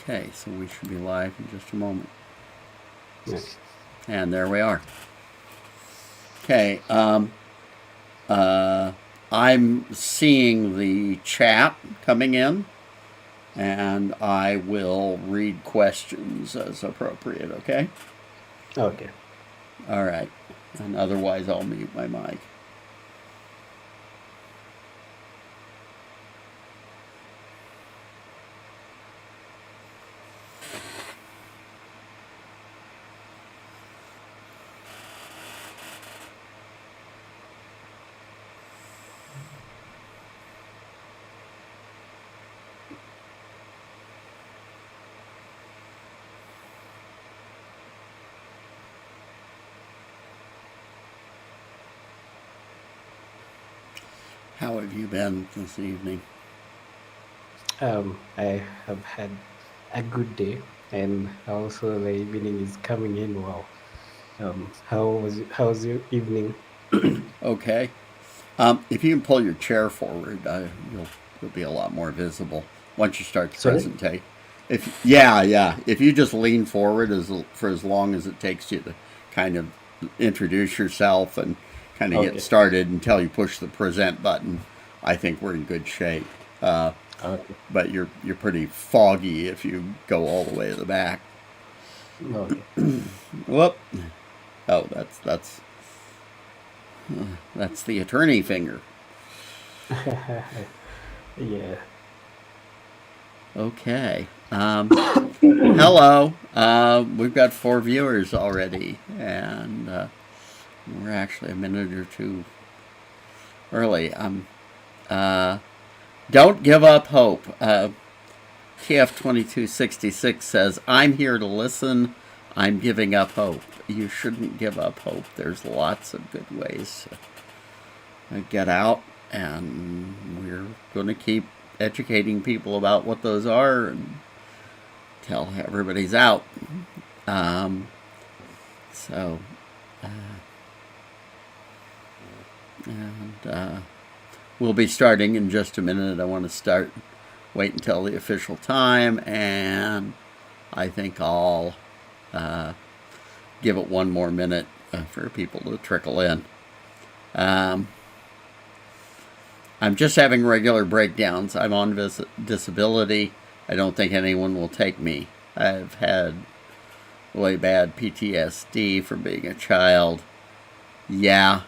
Okay, so we should be live in just a moment. Yeah. And there we are. Okay, I'm seeing the chat coming in, and I will read questions as appropriate, okay? Okay. All right. And otherwise, I'll mute my mic. How have you been this evening? I have had a good day, and also the evening is coming in well. How's your evening? Okay. If you can pull your chair forward, you'll be a lot more visible once you start the Sorry? presentation. If you just lean forward for as long as it takes you to kind of introduce yourself and kind of get Okay. started until you push the present button, I think we're in good shape. Okay. But you're pretty foggy if you go all the way to the back. Okay. Whoop! Oh, that's the attorney finger. Yeah. Okay. Hello. We've got 4 viewers already, and we're actually a minute or two early. Don't give up hope. TF2266 says, I'm here to listen. I'm giving up hope. You shouldn't give up hope. There's lots of good ways to get out, and we're going to keep educating people about what those are and till everybody's out. Um, so, and we'll be starting in just a minute. I want to wait until the official time, and I think I'll give it one more minute for people to trickle in. I'm just having regular breakdowns. I'm on disability. I don't think anyone will take me. I've had really bad PTSD from being a child. Yeah.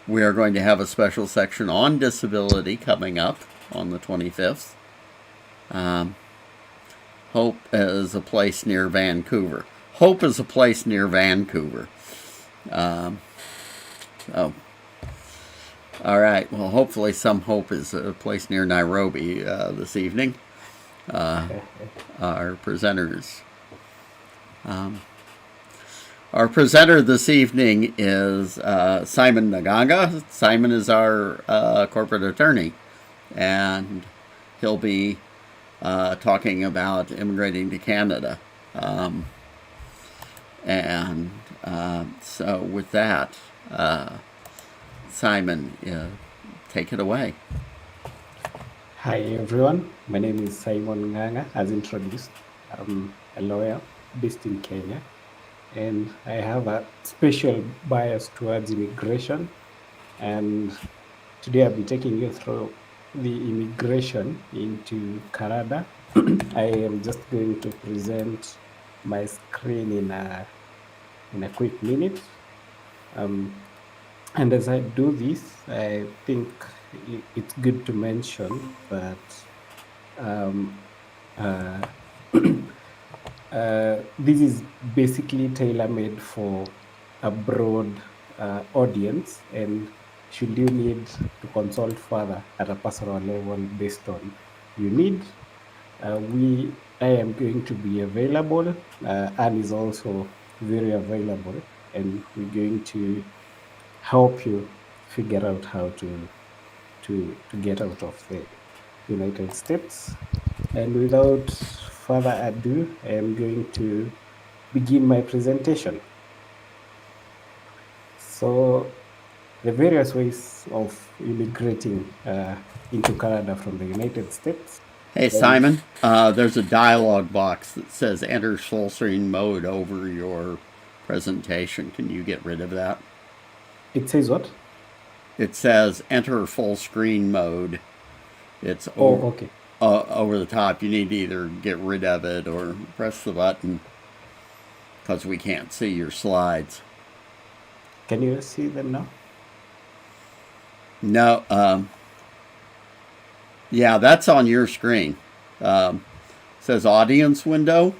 We are going to have a special section on disability coming up on the 25th. Hope is a place near Vancouver. Hope is a place near Vancouver. So, all right. Well, hopefully, some hope is a place near Nairobi this evening. Our presenters. Our presenter this evening is Simon Naganga. Simon is our corporate attorney, and he'll be talking about immigrating to Canada. So, with that, Simon, take it away. Hi, everyone. My name is Simon Nganga, as introduced. I'm a lawyer based in Kenya, and I have a special bias towards immigration. And today I'll be taking you through the immigration into Canada. I am just going to present my screen in a quick minute. And as I do this, I think it's good to mention that this is basically tailor-made for a broad audience, and should you need to consult further at a personal level based on your need, I am going to be available. Anne is also very available, and we're going to help you figure out how to get out of the United States. And without further ado, I am going to begin my presentation. So the various ways of immigrating into Canada from the United States. Hey, And Simon, there's a dialog box that says enter full screen mode over your presentation. Can you get rid of that? it says what? It says enter full screen mode. It's Oh, okay. over the top. You need to either get rid of it or press the button because we can't see your slides. Can you see them now? No, yeah, that's on your screen. Says audience window.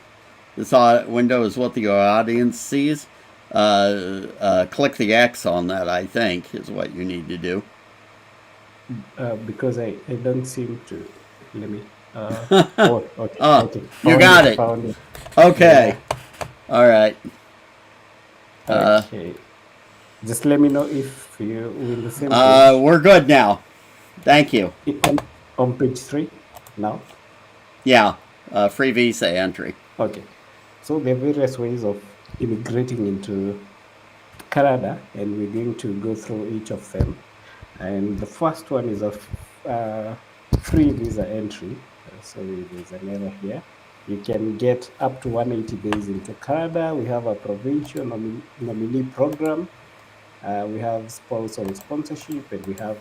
This window is what the audience sees. Click the X on that, I think, is what you need to do. Because I don't seem to. Let me. Oh, okay. Oh, Okay. you Found got it. it. Found it. Okay. Yeah. All right. Okay. Just let me know if you're in the same page. We're good now. Thank you. On page 3 now. Yeah. Free visa entry. Okay. So there are various ways of immigrating into Canada, and we're going to go through each of them. And the first one is a free visa entry. Sorry, there's an error here. You can get up to 180 days into Canada. We have a provincial nominee program. We have spouse or sponsorship, and we have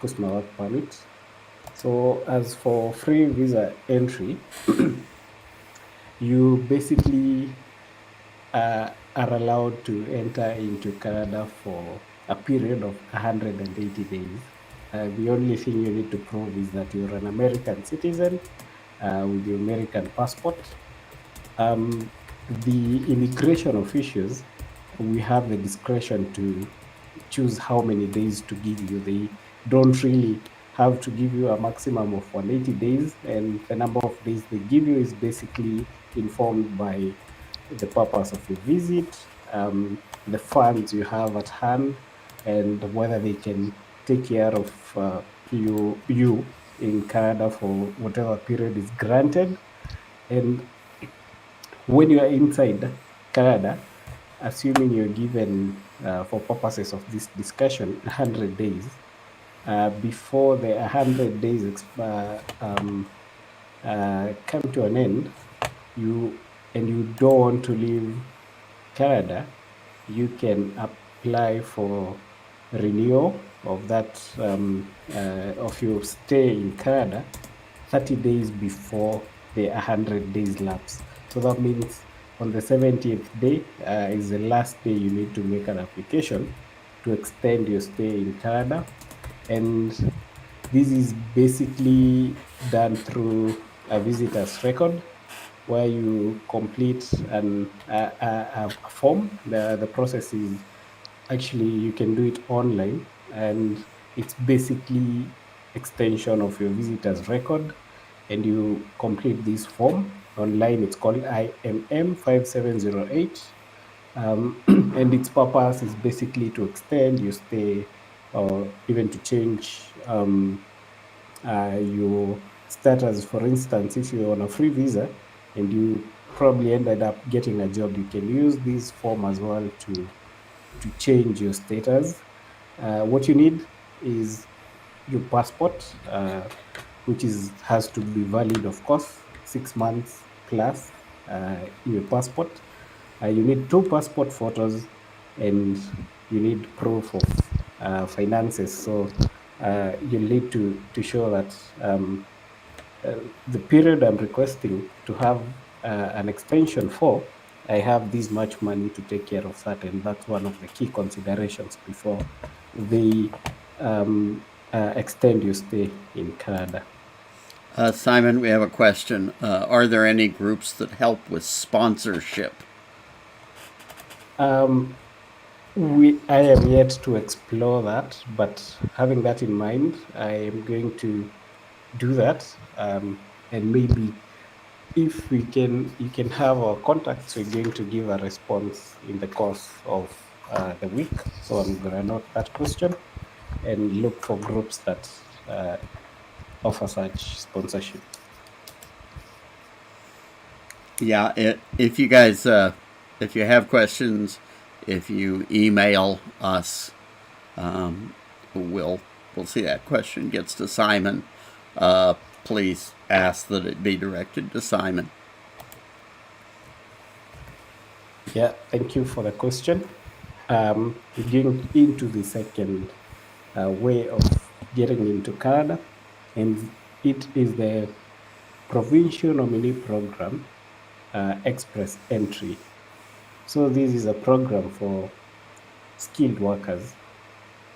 Kusma work permit. So as for free visa entry, you basically are allowed to enter into Canada for a period of 180 days. The only thing you need to prove is that you're an American citizen with your American passport. The immigration officials, we have the discretion to choose how many days to give you. They don't really have to give you a maximum of 180 days, and the number of days they give you is basically informed by the purpose of your visit, the funds you have at hand, and whether they can take care of you in Canada for whatever period is granted. And when you are inside Canada, assuming you're given, for purposes of this discussion, 100 days, before the 100 days come to an end, you don't want to leave Canada, you can apply for renewal of that of your stay in Canada 30 days before the 100 days lapse. So that means on the 70th day is the last day you need to make an application to extend your stay in Canada. And this is basically done through a visitor's record where you complete a form. The process is actually, you can do it online, and it's basically extension of your visitor's record. And you complete this form online. It's called IMM 5708. And its purpose is basically to extend your stay or even to change your status. For instance, if you're on a free visa and you probably ended up getting a job, you can use this form as well to change your status. What you need is your passport, which has to be valid, of course, 6 months plus. Your passport. You need 2 passport photos, and you need proof of finances. So you need to show that the period I'm requesting to have an extension for, I have this much money to take care of that, and that's one of the key considerations before they extend your stay in Canada. Simon, we have a question. Are there any groups that help with sponsorship? Um, I am yet to explore that, but having that in mind, I am going to do that, and maybe if you can have our contacts, we're going to give a response in the course of the week. So I'm gonna note that question and look for groups that offer such sponsorship. Yeah, if you guys, if you have questions, if you email us, we'll see that question gets to Simon. Please ask that it be directed to Simon. Yeah, thank you for the question. Going into the second way of getting into Canada, and it is the Provincial Nominee Program Express Entry. So this is a program for skilled workers.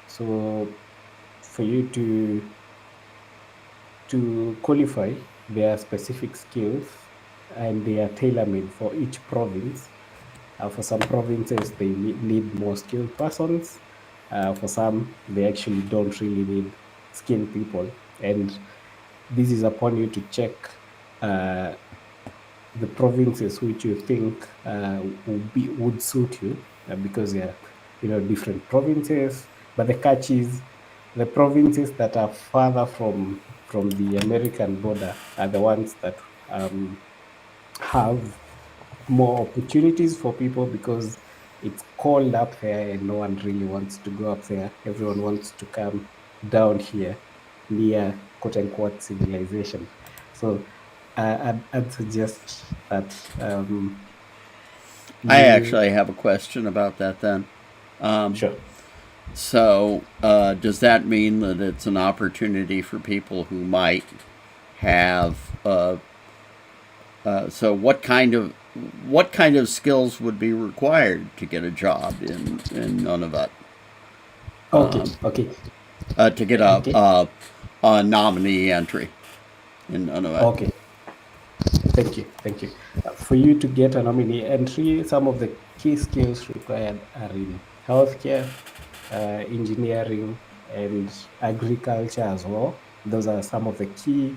So for you to qualify, there are specific skills, and they are tailor-made for each province. For some provinces, they need more skilled persons. For some, they actually don't really need skilled people. And this is upon you to check the provinces which you think would suit you, because they're different provinces. But the catch is, the provinces that are further from the American border are the ones that have more opportunities for people, because it's cold up there and no one really wants to go up there. Everyone wants to come down here near quote unquote civilization. So I'd suggest that I you actually have a question about that then. sure. So, does that mean that it's an opportunity for people who might have? So, what kind of skills would be required to get a job in Nunavut? Okay, okay, To get okay, a nominee entry in Nunavut? okay. Thank you, thank you. For you to get a nominee entry, some of the key skills required are in healthcare, engineering, and agriculture as well. Those are some of the key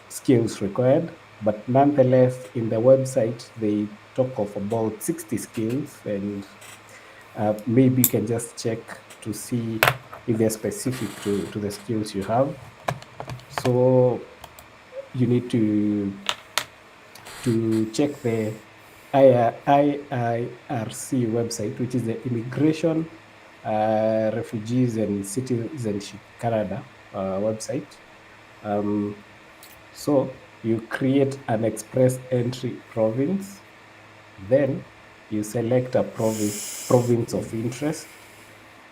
skills required. But nonetheless, in the website, they talk of about 60 skills, and maybe you can just check to see if they're specific to the skills you have. So you need to check the IIRC website, which is the Immigration, Refugees and Citizenship Canada website. So you create an express entry province, then you select a province of interest.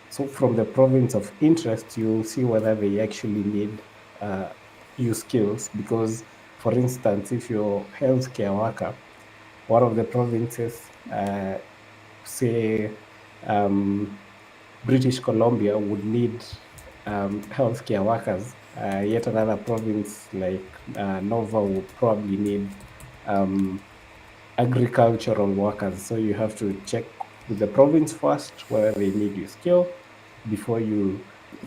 So from the province of interest, you'll see whether they actually need your skills. Because, for instance, if you're a healthcare worker, one of the provinces, say British Columbia, would need healthcare workers. Yet another province like Nova would probably need agricultural workers. So you have to check with the province first whether they need your skill before you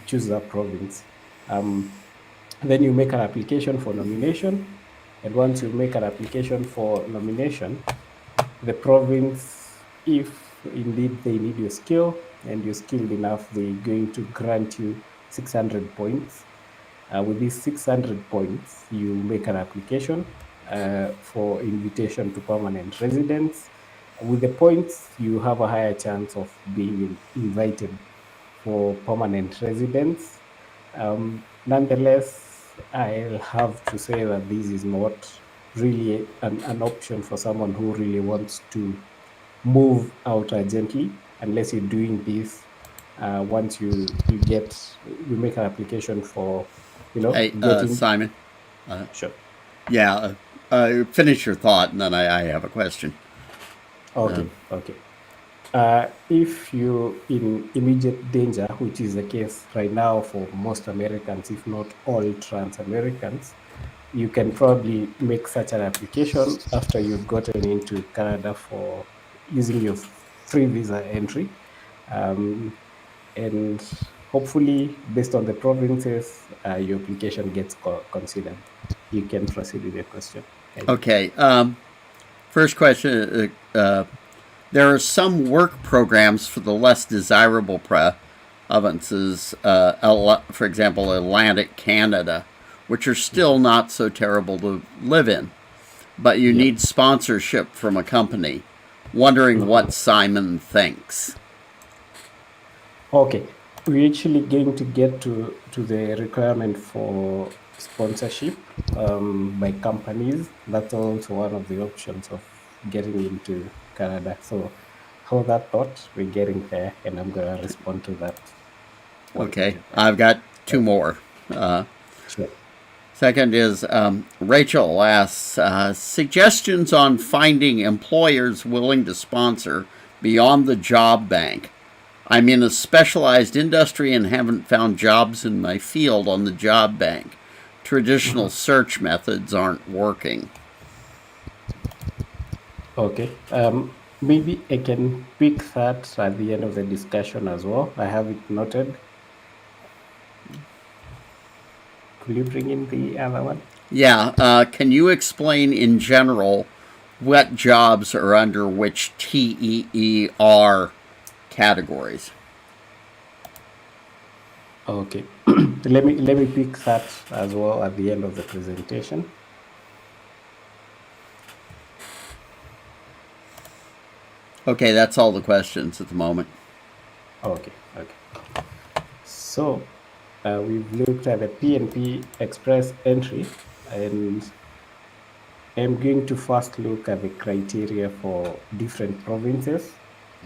choose that province. Then you make an application for nomination. And once you make an application for nomination, the province, if indeed they need your skill and you're skilled enough, they're going to grant you 600 points. With these 600 points, you make an application for invitation to permanent residence. With the points, you have a higher chance of being invited for permanent residence. Nonetheless, I'll have to say that this is not really an option for someone who really wants to move out urgently, unless you're doing this once you make an application for Hey, getting Simon. sure. Yeah. Finish your thought, and then I have a question. Okay, okay. If you're in immediate danger, which is the case right now for most Americans, if not all trans-Americans, you can probably make such an application after you've gotten into Canada for using your free visa entry. And hopefully, based on the provinces, your application gets considered. You can proceed with your question. Thank you. Okay. First question. There are some work programs for the less desirable provinces, for example, Atlantic Canada, which are still not so terrible to live in, but you Yeah. need sponsorship from a company. Wondering what Simon thinks. Okay, we're actually going to get to the requirement for sponsorship by companies. That's also one of the options of getting into Canada. So, hold that thought. We're getting there, and I'm gonna respond to that one Okay, later. I've got two So, more. sure. Second is Rachel asks suggestions on finding employers willing to sponsor beyond the job bank. I'm in a specialized industry and haven't found jobs in my field on the job bank. Traditional Mhm. search methods aren't working. Okay. Maybe I can pick that at the end of the discussion as well. I have it noted. Could you bring in the other one? Yeah, can you explain in general what jobs are under which TEER categories? Okay. Let me pick that as well at the end of the presentation. Okay, that's all the questions at the moment. Okay. Okay. So we've looked at the PNP Express entry, and I'm going to first look at the criteria for different provinces.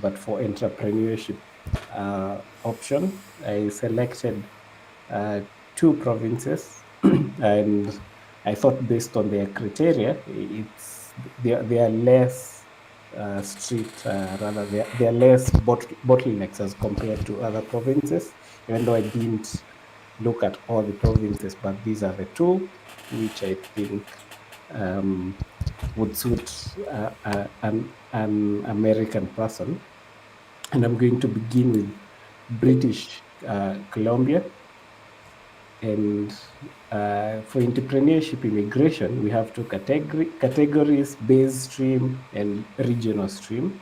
But for entrepreneurship option, I selected uh, two provinces, and I thought based on their criteria, they are less strict, rather they are less bottlenecks as compared to other provinces. Even though I didn't look at all the provinces, but these are the two which I think um, would suit an American person. And I'm going to begin with British Columbia. And for entrepreneurship immigration, we have two categories: base stream and regional stream.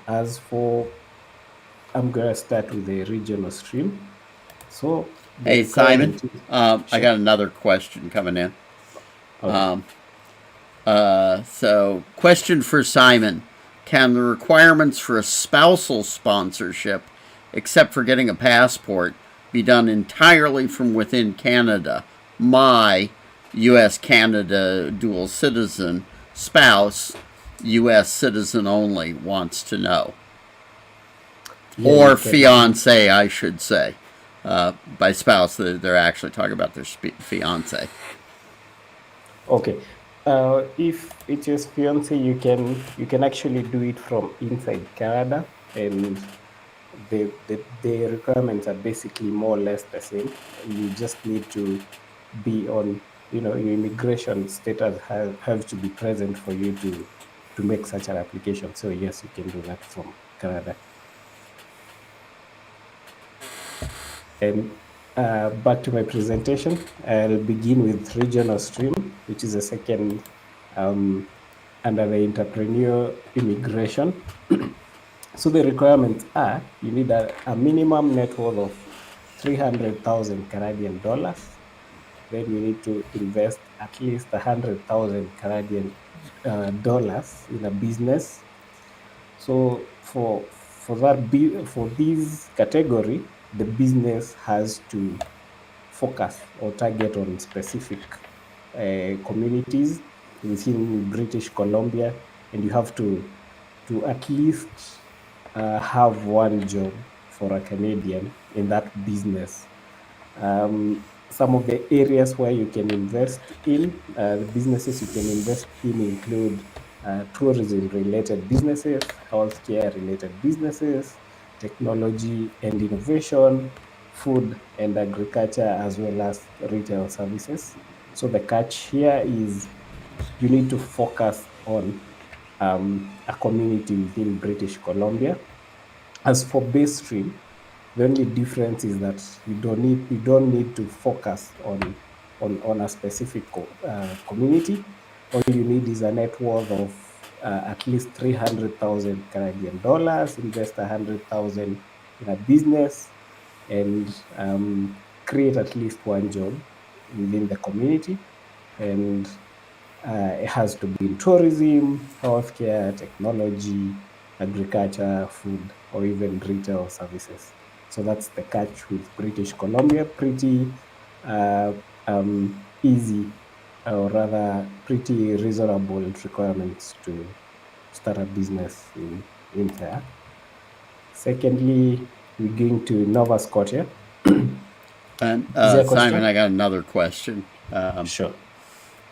As for, I'm going to start with the regional stream. So the Hey, Simon, requirement is, I sure. got another question coming in. Okay. So, question for Simon. Can the requirements for a spousal sponsorship, except for getting a passport, be done entirely from within Canada? My U.S. Canada dual citizen spouse, U.S. citizen only, wants to know. Yeah, Or you can. fiance, I should say. By spouse, they're actually talking about their fiance. Okay. If it is fiance, you can actually do it from inside Canada, and the requirements are basically more or less the same. You just need to be on, your immigration status have to be present for you to make such an application. So yes, you can do that from Canada. And back to my presentation, I'll begin with regional stream, which is the second um, under the entrepreneur immigration. So the requirements are: you need a minimum net worth of 300,000 Canadian dollars. Then you need to invest at least 100,000 Canadian dollars in a business. So for this category, the business has to focus or target on specific communities within British Columbia, and you have to at least have one job for a Canadian in that business. Some of the areas where you can invest in, the businesses you can invest in include tourism related businesses, healthcare related businesses, technology and innovation, food and agriculture, as well as retail services. So the catch here is you need to focus on a community within British Columbia. As for base stream, the only difference is that you don't need to focus on a specific community. All you need is a net worth of at least 300,000 Canadian dollars. Invest 100,000 in a business, and create at least one job within the community. And it has to be in tourism, healthcare, technology, agriculture, food, or even retail services. So that's the catch with British Columbia. Pretty uh, easy, or rather pretty reasonable requirements to start a business in there. Secondly, we're going to Nova Scotia. And Is there a Simon, question? I got another question. Sure.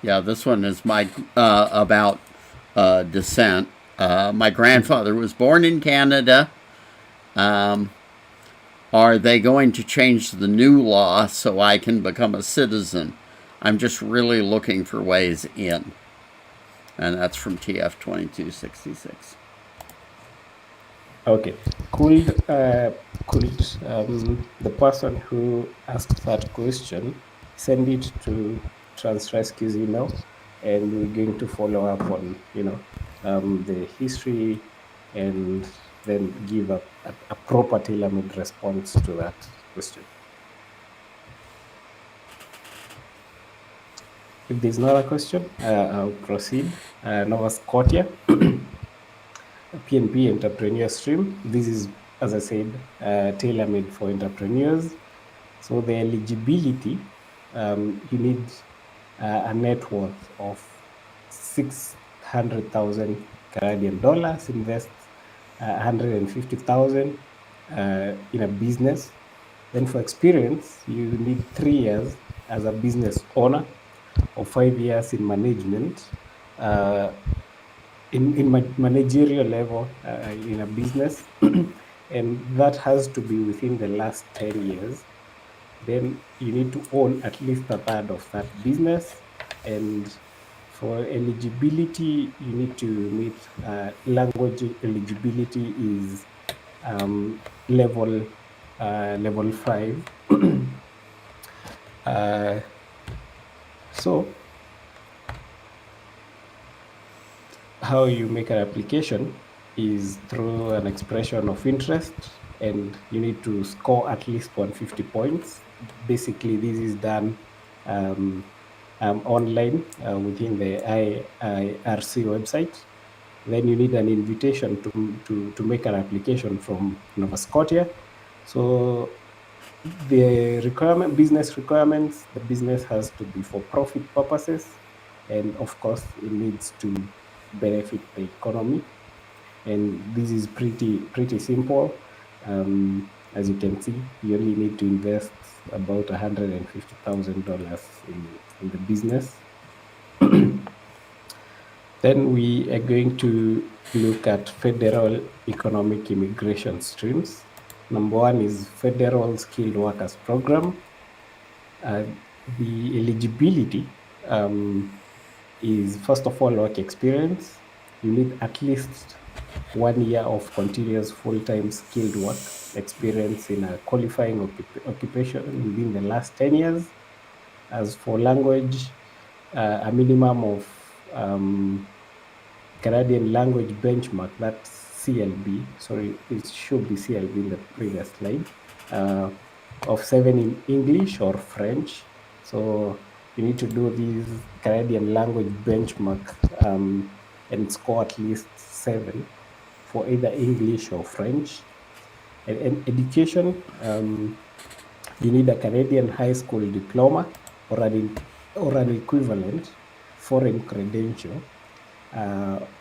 Yeah, this one is my about descent. My grandfather was born in Canada. Are they going to change the new law so I can become a citizen? I'm just really looking for ways in. And that's from TF2266. Okay. Could the person who asked that question send it to Transrescue's email, and we're going to follow up on the history, and then give a proper tailor-made response to that question. If there's not a question, I'll proceed. Nova Scotia. PNP entrepreneur stream. This is, as I said, tailor-made for entrepreneurs. So the eligibility, you need a net worth of 600,000 Canadian dollars, invest 150,000 in a business. Then for experience, you need 3 years as a business owner or 5 years in management. In managerial level in a business, and that has to be within the last 10 years. Then you need to own at least a third of that business. And for eligibility, you need to meet language eligibility is level 5. So how you make an application is through an expression of interest, and you need to score at least 150 points. Basically, this is done online within the IRC website. Then you need an invitation to make an application from Nova Scotia. So the business requirements, the business has to be for profit purposes, and of course it needs to benefit the economy. And this is pretty simple. As you can see, you only need to invest about $150,000 in the business. Then we are going to look at federal economic immigration streams. Number one is Federal Skilled Workers Program. The eligibility is, first of all, work experience. You need at least 1 year of continuous full-time skilled work experience in a qualifying occupation within the last 10 years. As for language, a minimum of Canadian language benchmark, that's CLB. Sorry, it should be CLB in the previous slide. Of 7 in English or French. So you need to do this Canadian language benchmark and score at least 7 for either English or French. And education, you need a Canadian high school diploma or an equivalent foreign credential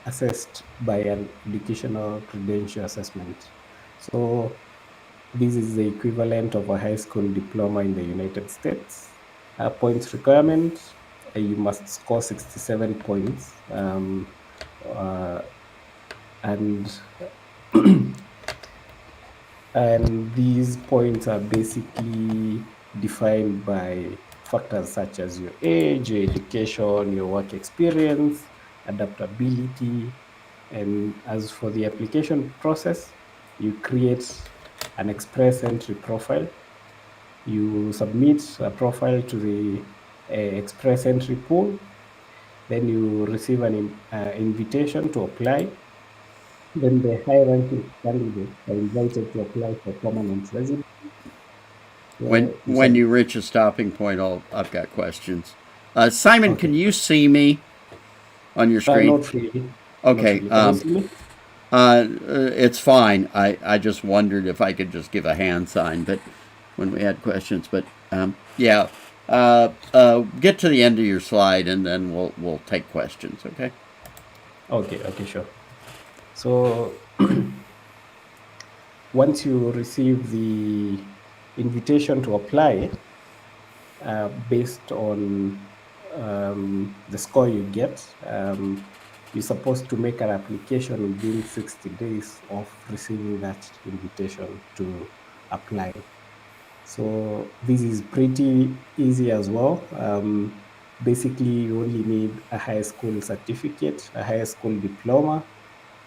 assessed by an educational credential assessment. So this is the equivalent of a high school diploma in the United States. Points requirement, you must score 67 points. And these points are basically defined by factors such as your age, your education, your work experience, adaptability. And as for the application process, you create an express entry profile. You submit a profile to the express entry pool. Then you receive an invitation to apply. Then the high-ranking candidates are invited to apply for permanent residency. When you reach a stopping point, I've got questions. Simon, Okay. can you see me on your screen? Not really. Okay. Can you see me? It's fine. I just wondered if I could just give a hand sign, but when we had questions, but yeah, Get to the end of your slide, and then we'll take questions. Okay. Okay, sure. So once you receive the invitation to apply, based on the score you get, you're supposed to make an application within 60 days of receiving that invitation to apply. So this is pretty easy as well. Basically, you only need a high school certificate, a high school diploma,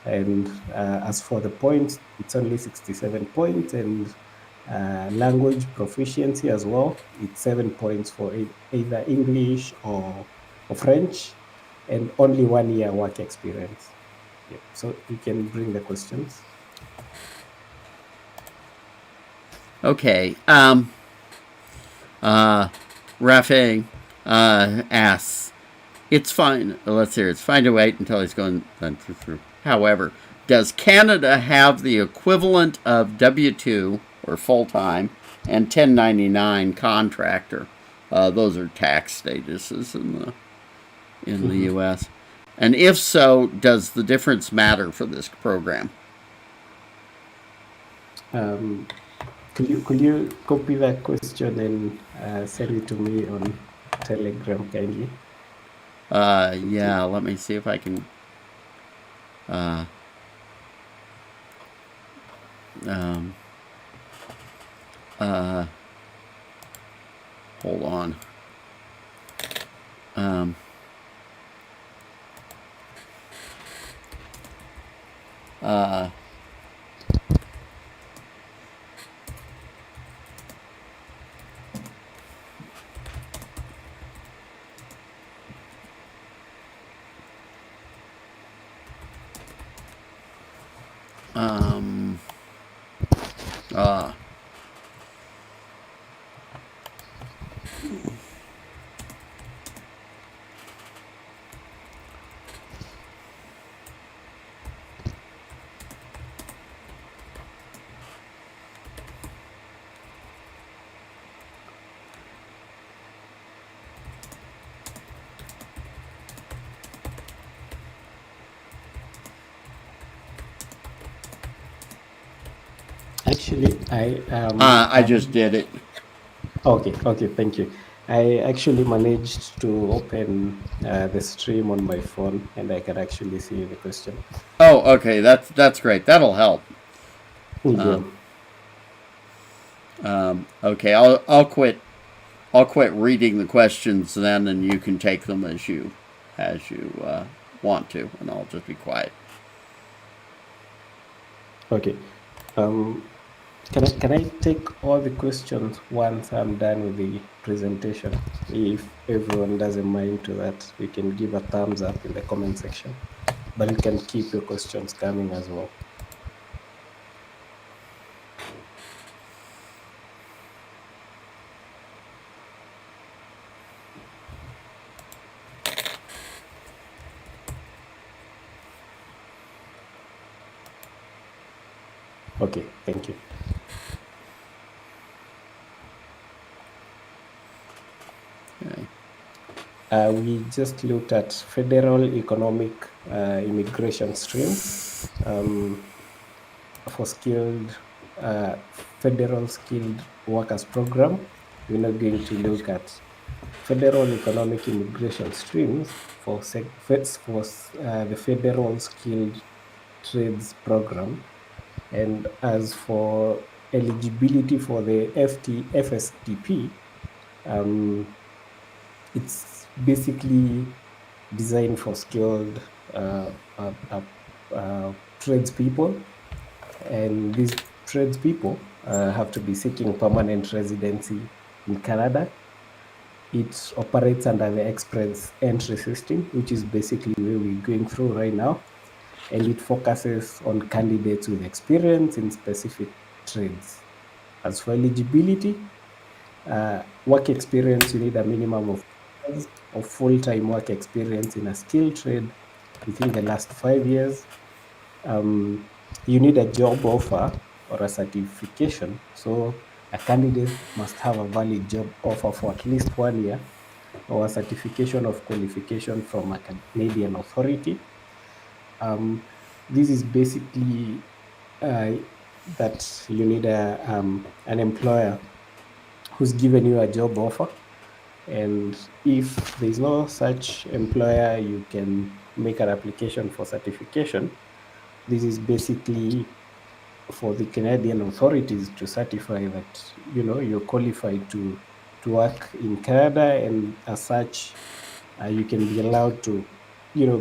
and as for the points, it's only 67 points, and language proficiency as well. It's 7 points for either English or French, and only 1 year work experience. Yep. So you can bring the questions. Okay. Rafe asks, it's fine. Let's hear. It's fine to wait until he's going through. However, does Canada have the equivalent of W-2 or full-time and 1099 contractor? Those are tax statuses in the U.S. And if so, does the difference matter for this program? Could you copy that question and send it to me on Telegram kindly? Yeah, let me see if I can. Hold on. Actually, I just did it. Okay, thank you. I actually managed to open the stream on my phone, and I can actually see the question. Oh, okay. That's great. That'll help. Yeah. Okay, I'll quit. I'll quit reading the questions then, and you can take them as you want to, and I'll just be quiet. Okay. Can I take all the questions once I'm done with the presentation? If everyone doesn't mind to that, we can give a thumbs up in the comment section. But you can keep your questions coming as well. Okay, thank you. Okay. We just looked at federal economic immigration stream for skilled federal skilled workers program. We're not going to look at federal economic immigration streams for the federal skilled trades program. And as for eligibility for the FSTP, it's basically designed for skilled tradespeople, and these tradespeople have to be seeking permanent residency in Canada. It operates under the express entry system, which is basically where we're going through right now, and it focuses on candidates with experience in specific trades. As for eligibility, work experience, you need a minimum of full-time work experience in a skilled trade within the last 5 years. You need a job offer or a certification. So a candidate must have a valid job offer for at least 1 year or a certification of qualification from a Canadian authority. This is basically that you need an employer who's given you a job offer. And if there's no such employer, you can make an application for certification. This is basically for the Canadian authorities to certify that you're qualified to work in Canada, and as such, you can be allowed to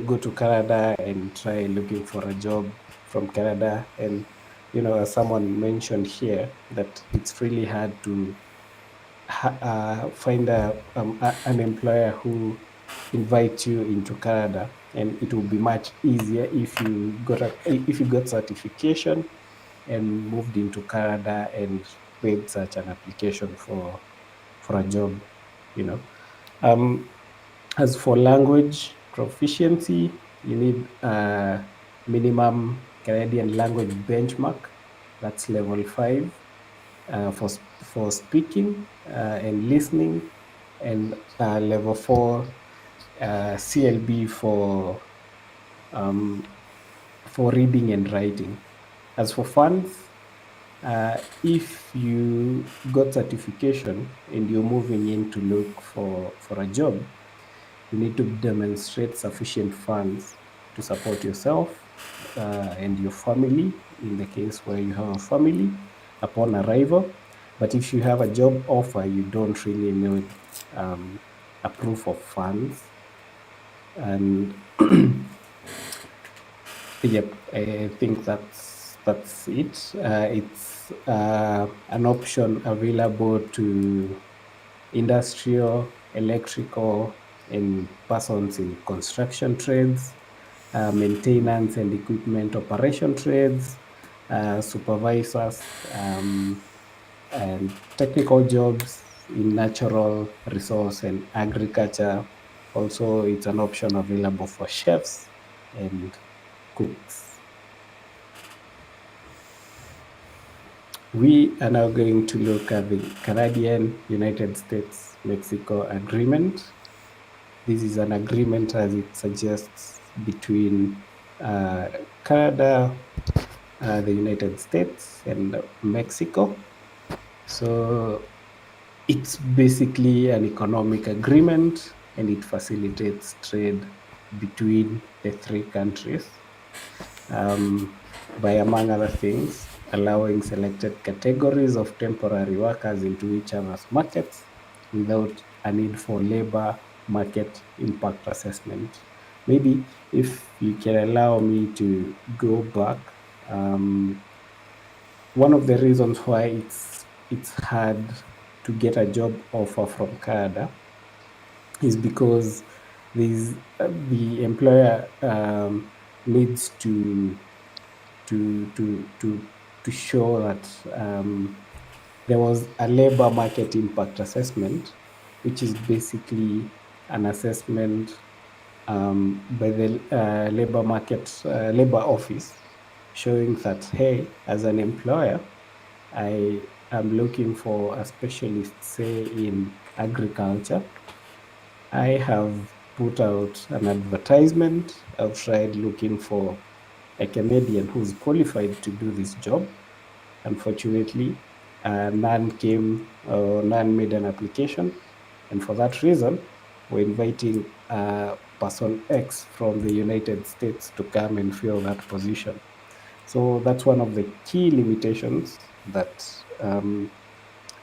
go to Canada and try looking for a job from Canada. And as someone mentioned here, that it's really hard to find an employer who invites you into Canada, and it will be much easier if you got certification and moved into Canada and made such an application for a job. You know, as for language proficiency, you need a minimum Canadian language benchmark. That's level 5 for speaking and listening, and level 4 CLB for reading and writing. As for funds, if you got certification and you're moving in to look for a job, you need to demonstrate sufficient funds to support yourself and your family, in the case where you have a family, upon arrival. But if you have a job offer, you don't really need a proof of funds. And yep, I think that's it. It's an option available to industrial, electrical, and persons in construction trades, maintenance and equipment operation trades, supervisors, and technical jobs in natural resource and agriculture. Also, it's an option available for chefs and cooks. We are now going to look at the Canadian-United States-Mexico Agreement. This is an agreement, as it suggests, between Canada, the United States, and Mexico. So it's basically an economic agreement, and it facilitates trade between the three countries by, among other things, allowing selected categories of temporary workers into each other's markets without a need for labor market impact assessment. Maybe if you can allow me to go back, one of the reasons why it's hard to get a job offer from Canada is because the employer needs to show that there was a labor market impact assessment, which is basically an assessment by the labor office, showing that, hey, as an employer, I am looking for a specialist, say in agriculture. I have put out an advertisement. I've tried looking for a Canadian who's qualified to do this job. Unfortunately, none came or none made an application. And for that reason, we're inviting person X from the United States to come and fill that position. So that's one of the key limitations that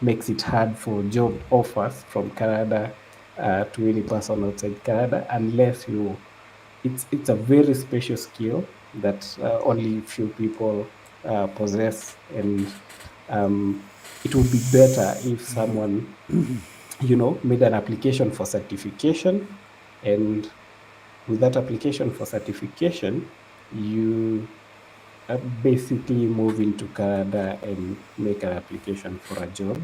makes it hard for job offers from Canada to any person outside Canada, unless it's a very special skill that only few people possess. And it would be better if someone made an application for certification, and with that application for certification, you basically move into Canada and make an application for a job.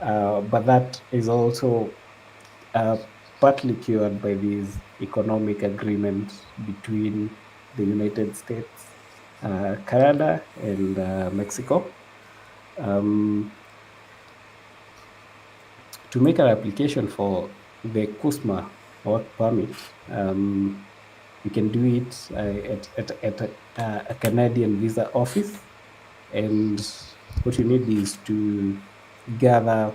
But that is also partly cured by this economic agreement between the United States, Canada, and Mexico. to make an application for the KUSMA work permit, you can do it at a Canadian visa office. And what you need is to gather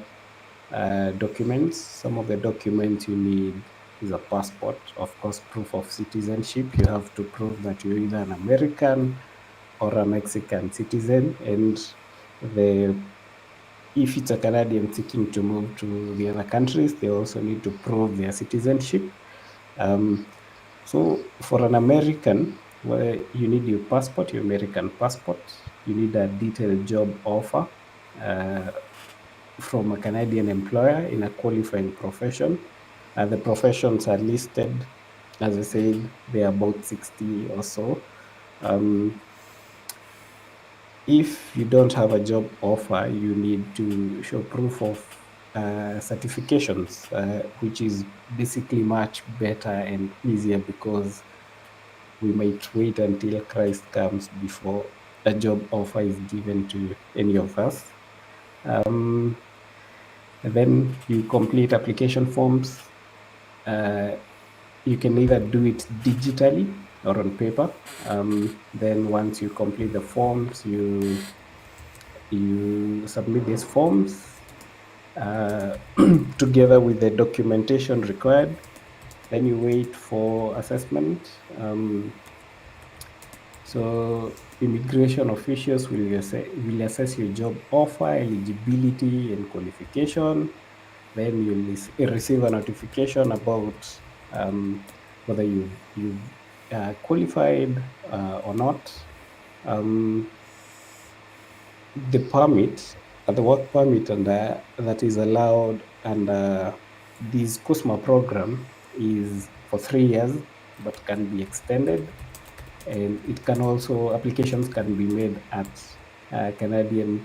documents. Some of the documents you need is a passport, of course, proof of citizenship. You have to prove that you're either an American or a Mexican citizen. And if it's a Canadian seeking to move to the other countries, they also need to prove their citizenship. So for an American, well, you need your passport, your American passport. You need a detailed job offer from a Canadian employer in a qualifying profession. The professions are listed, as I said, they are about 60 or so. If you don't have a job offer, you need to show proof of certifications, which is basically much better and easier because we might wait until Christ comes before a job offer is given to any of us. And then you complete application forms. You can either do it digitally or on paper. Then once you complete the forms, you submit these forms together with the documentation required. Then you wait for assessment. So immigration officials will assess your job offer, eligibility, and qualification. Then you'll receive a notification about whether you've qualified or not. The permit, the work permit that is allowed under this KUSMA program is for 3 years, but can be extended. And it can also, applications can be made at Canadian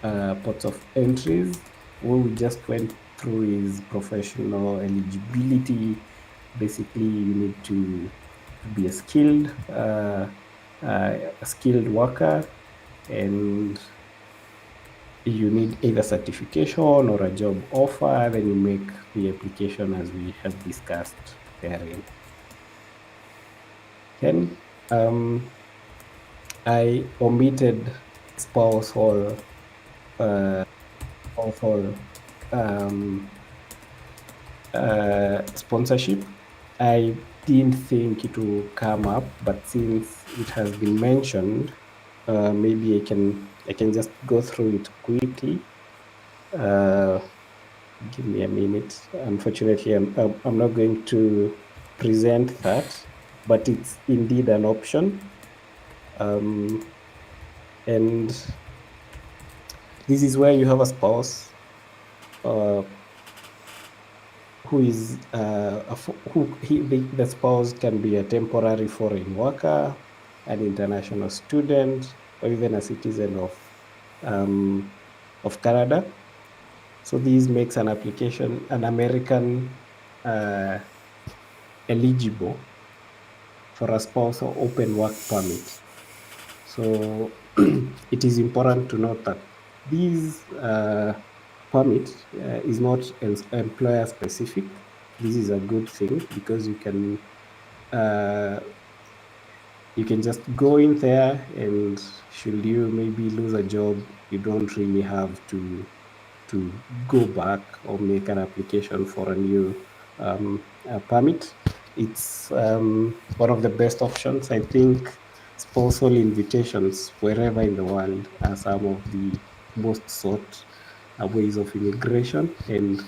ports of entries. What we just went through is professional eligibility. Basically, you need to be a skilled worker, and you need either certification or a job offer. Then you make the application as we have discussed therein. Then I omitted spousal sponsorship. I didn't think it will come up, but since it has been mentioned, maybe I can just go through it quickly. Give me a minute. Unfortunately, I'm not going to present that, but it's indeed an option. And this is where you have a spouse who is the spouse can be a temporary foreign worker, an international student, or even a citizen of Canada. So this makes an application an American eligible for a spousal open work permit. So it is important to note that this permit is not employer specific. This is a good thing because you can just go in there, and should you maybe lose a job, you don't really have to go back or make an application for a new permit. It's one of the best options. I think spousal invitations wherever in the world are some of the most sought ways of immigration. And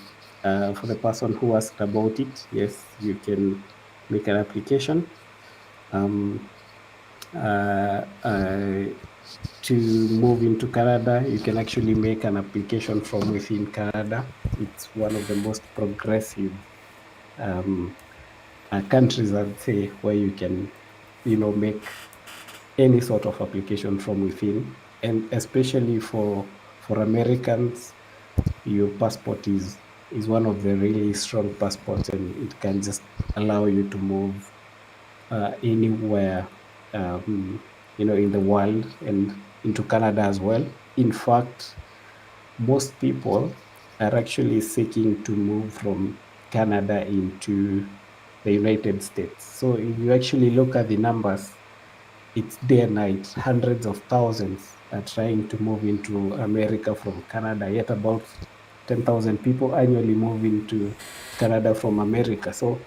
for the person who asked about it, yes, you can make an application to move into Canada. You can actually make an application from within Canada. It's one of the most progressive countries, I'd say, where you can, make any sort of application from within. And especially for Americans, your passport is one of the really strong passports, and it can just allow you to move anywhere in the world, and into Canada as well. In fact, most people are actually seeking to move from Canada into the United States. So if you actually look at the numbers, it's day and night. Hundreds of thousands are trying to move into America from Canada, yet about 10,000 people annually move into Canada from America. So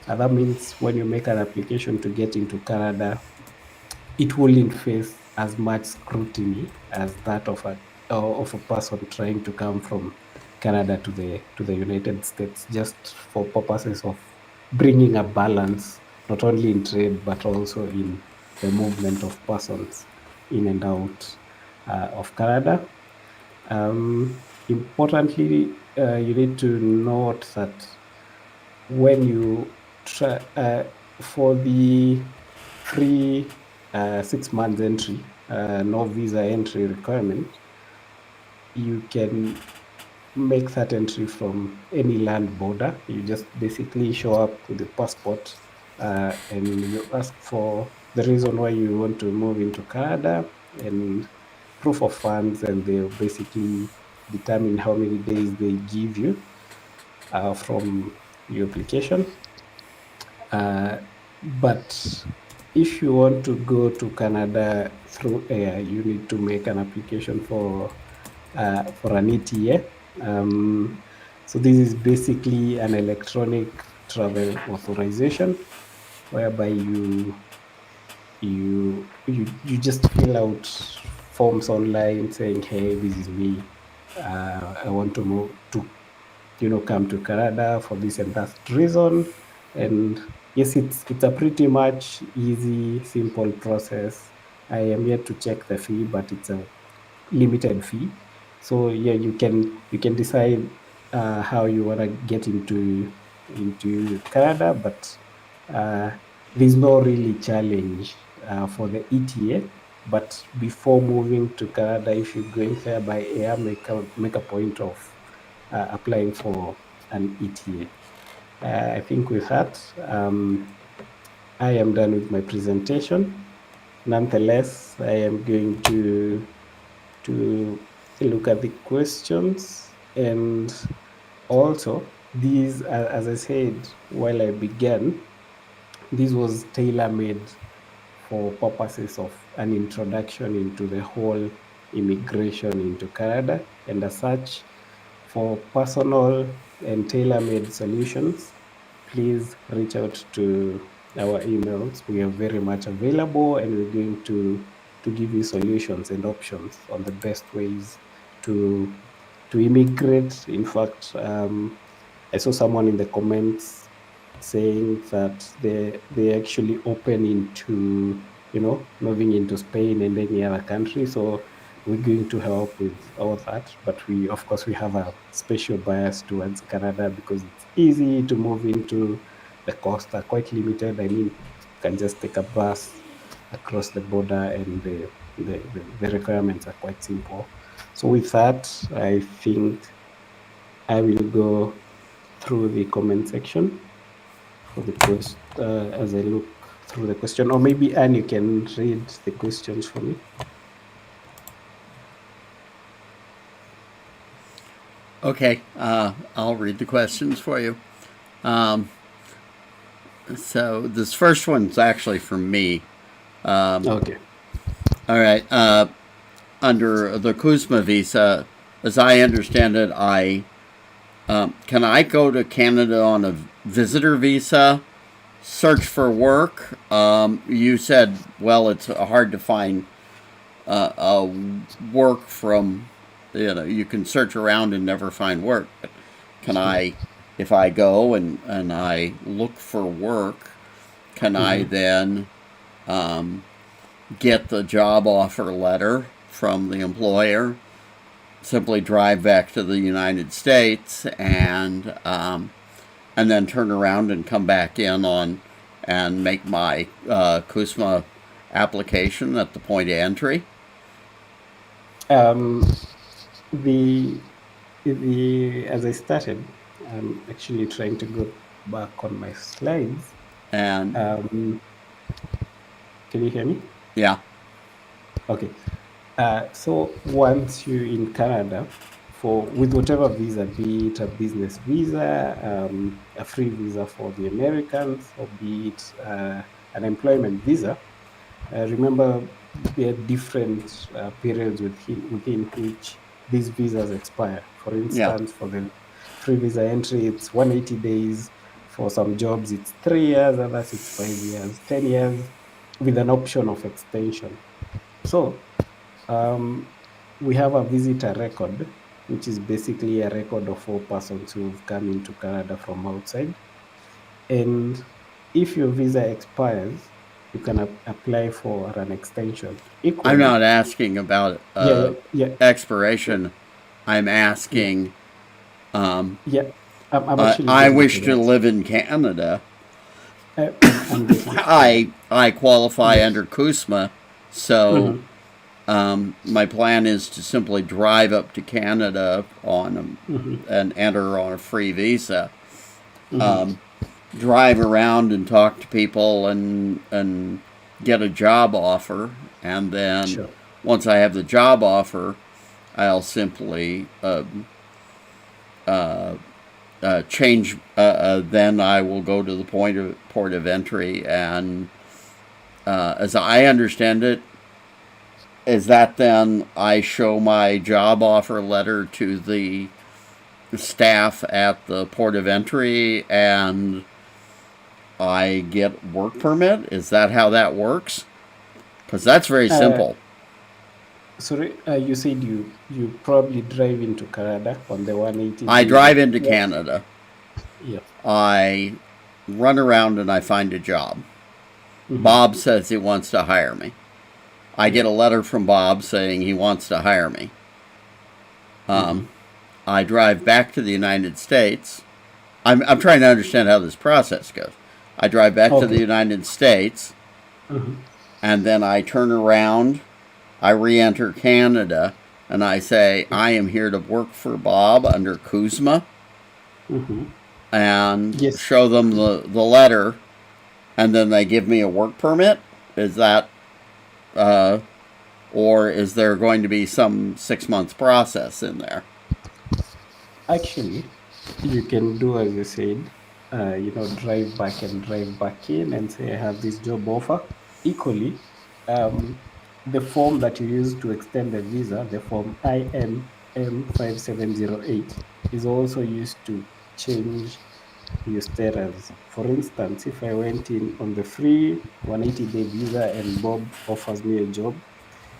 that means when you make an application to get into Canada, it wouldn't face as much scrutiny as that of a person trying to come from Canada to the United States, just for purposes of bringing a balance not only in trade but also in the movement of persons in and out of Canada. Importantly, you need to note that when you try for the free 6 months entry, no visa entry requirement, you can make that entry from any land border. You just basically show up with the passport and you ask for the reason why you want to move into Canada and proof of funds, and they'll basically determine how many days they give you from your application. But if you want to go to Canada through air, you need to make an application for an ETA. So this is basically an electronic travel authorization, whereby you just fill out forms online saying, "Hey, this is me. I want to move to come to Canada for this and that reason." And yes, it's a pretty much easy, simple process. I am yet to check the fee, but it's a limited fee. So yeah, you can decide how you want to get into Canada, but there's no really challenge for the ETA. But before moving to Canada, if you're going there by air, make a point of applying for an ETA. I think with that, I am done with my presentation. Nonetheless, I am going to look at the questions, and also these, as I said while I began, this was tailor-made for purposes of an introduction into the whole immigration into Canada, and as such, for personal and tailor-made solutions, please reach out to our emails. We are very much available, and we're going to give you solutions and options on the best ways to immigrate. In fact, I saw someone in the comments saying that they actually open into moving into Spain and any other country. So we're going to help with all that, but we of course we have a special bias towards Canada because it's easy to move into. The costs are quite limited. I mean, you can just take a bus across the border, and the requirements are quite simple. So with that, I think I will go through the comment section for the as I look through the question, or maybe Anne, you can read the questions for me. Okay, I'll read the questions for you. So this first one's actually from me. Okay. All right. Under the Kuzma visa, as I understand it, can I go to Canada on a visitor visa, search for work? You said, well, it's hard to find work from, you can search around and never find work. But can I, if I go and I look for work, can I then get the job offer letter from the employer, simply drive back to the United States, and then turn around and come back in on and make my Kuzma application at the point of entry? The as I started, I'm actually trying to go back on my slides. And Can you hear me? yeah. Okay. So once you're in Canada, for with whatever visa, be it a business visa, a free visa for the Americans, or be it an employment visa. Remember, there are different periods within which these visas expire. For Yeah. instance, for the free visa entry, it's 180 days. For some jobs, it's 3 years, others it's 5 years, 10 years, with an option of extension. So we have a visitor record, which is basically a record of all persons who've come into Canada from outside. And if your visa expires, you can apply for an extension. I'm Equally, not asking about yeah, yeah, yeah, expiration. I'm yeah, asking. yeah. I'm actually I getting wish to to that. live in Canada. I'm getting to that. I qualify Yeah. under CUSMA, so Mm-hmm. my plan is to simply drive up to Canada Mm-hmm. and enter on a free visa. Mm-hmm. Drive around and talk to people and get a job offer, and then Sure. once I have the job offer, I'll simply change. Then I will go to the port of entry, and as I understand it, is that then I show my job offer letter to the staff at the port of entry, and I get work permit? Is that how that works? Because that's very Uh, simple. Sorry, you said you probably drive into Canada on the 180 I days. drive into Yeah. Canada. Yeah. I run around and I find a job. Mm-hmm. Bob says he wants to hire me. I Yeah. get a letter from Bob saying he wants to hire me. Mm-hmm. I drive back to the United States. I'm trying to understand how this process goes. I drive back to the Okay. United States, Mm-hmm. and then I turn around, I re enter Canada, and I say, I am here to work for Bob under Kuzma, Mm-hmm. and Yes. show them the letter, and then they give me a work permit. Is that, uh, or is there going to be some 6 months process in there? Actually, you can do as you said, drive back and drive back in and say, I have this job offer. Equally, the form that you use to extend the visa, the form INM5708, is also used to change your status. For instance, if I went in on the free 180-day visa and Bob offers me a job,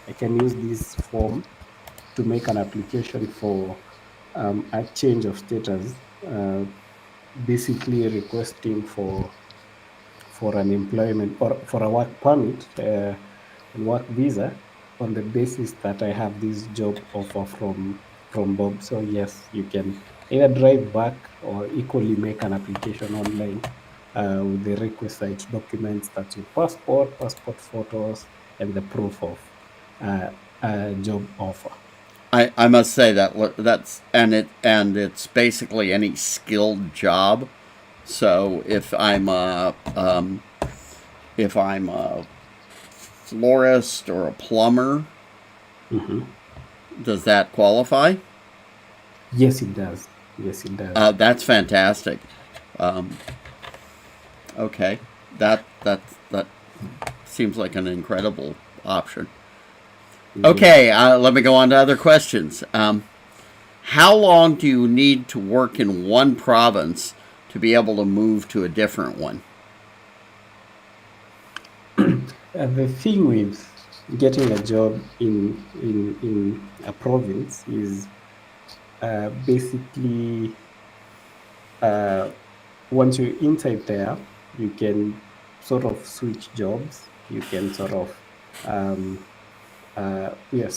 I can use this form to make an application for a change of status, basically requesting for an employment or for a work permit and work visa on the basis that I have this job offer from Bob. So yes, you can either drive back or equally make an application online with the requisite documents, that's your passport photos, and the proof of job offer. I must say it's basically any skilled job. So if I'm a florist or a plumber, Mhm. does that qualify? Yes, it does. Yes, it does. That's fantastic. Um, okay, that seems like an incredible option. Yes. Okay, let me go on to other questions. How long do you need to work in one province to be able to move to a different one? The thing with getting a job in a province is basically once you're inside there, you can sort of switch jobs. You can sort of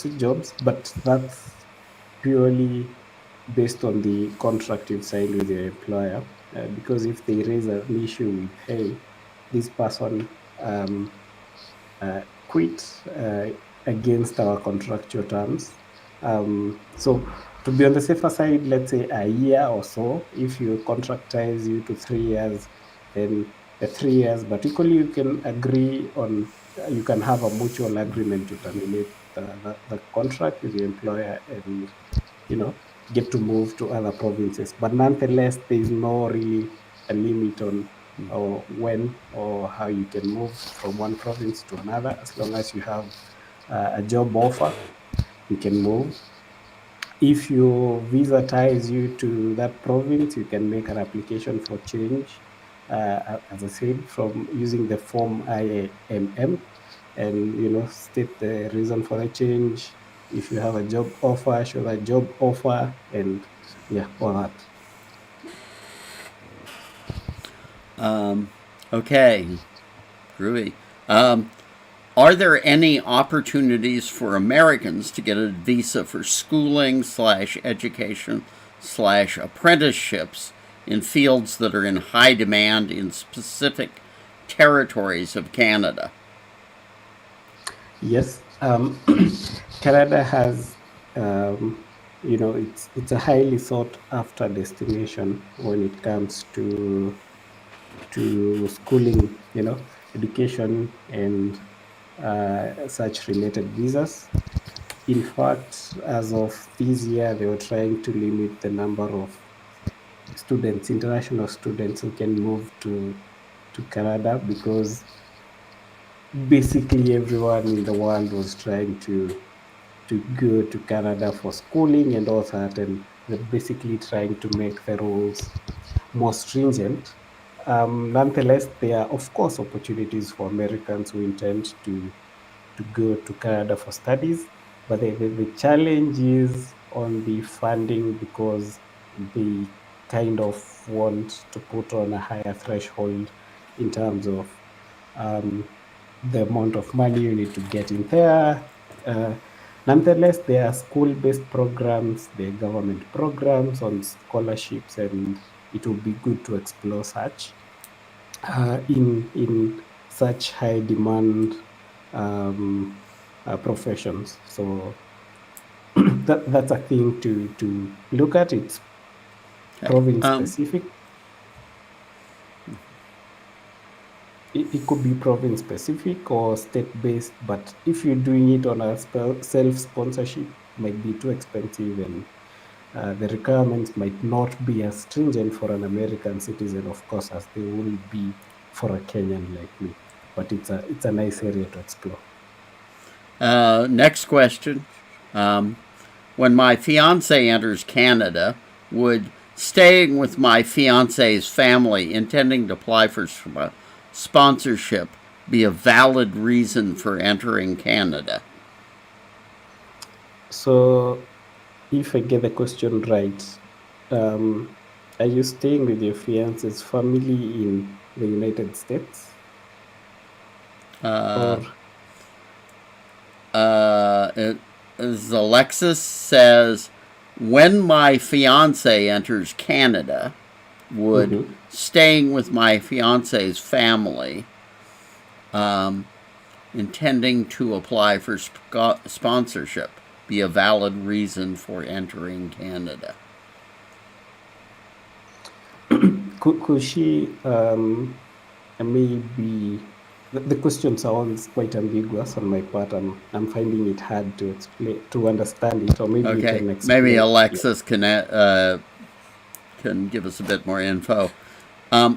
switch jobs, but that's purely based on the contract you've signed with your employer. Because if they raise an issue with, hey, this person quit against our contractual terms. So to be on the safer side, let's say a year or so. If your contract ties you to 3 years, then the 3 years. But equally, you can agree on. You can have a mutual agreement to terminate the contract with your employer, and you know. get to move to other provinces. But nonetheless, there is no really a limit on or when or how you can move from one province to another. As long as you have a job offer, you can move. If your visa ties you to that province, you can make an application for change, as I said, from using the form IAMM, and state the reason for the change. If you have a job offer, show that job offer, and yeah, all that. Okay, groovy. Are there any opportunities for Americans to get a visa for schooling / education / apprenticeships in fields that are in high demand in specific territories of Canada? Yes, Canada has, it's a highly sought after destination when it comes to schooling, education and such related visas. In fact, as of this year, they were trying to limit the number of students, international students, who can move to Canada, because basically everyone in the world was trying to go to Canada for schooling and all that, and they're basically trying to make the rules more stringent. Nonetheless, there are, of course, opportunities for Americans who intend to go to Canada for studies, but the challenge is on the funding, because they kind of want to put on a higher threshold in terms of the amount of money you need to get in there. Nonetheless, there are school-based programs, there are government programs on scholarships, and it will be good to explore such in such high demand professions. So that's a thing to look at. It's Okay. province specific. It could be province specific or state based, but if you're doing it on a self sponsorship, might be too expensive, and the requirements might not be as stringent for an American citizen, of course, as they will be for a Kenyan like me. But it's a nice area to explore. Next question. When my fiance enters Canada, would staying with my fiance's family, intending to apply for sponsorship, be a valid reason for entering Canada? So, if I get the question right, are you staying with your fiance's family in the United States? Or Alexis says, when my fiance enters Canada, would staying with my fiance's family, intending to apply for sponsorship, be a valid reason for entering Canada? could she maybe, the question sounds quite ambiguous on my part. I'm finding it hard to explain, to understand it, or maybe you Okay, can explain. maybe Alexis can give us a bit more info.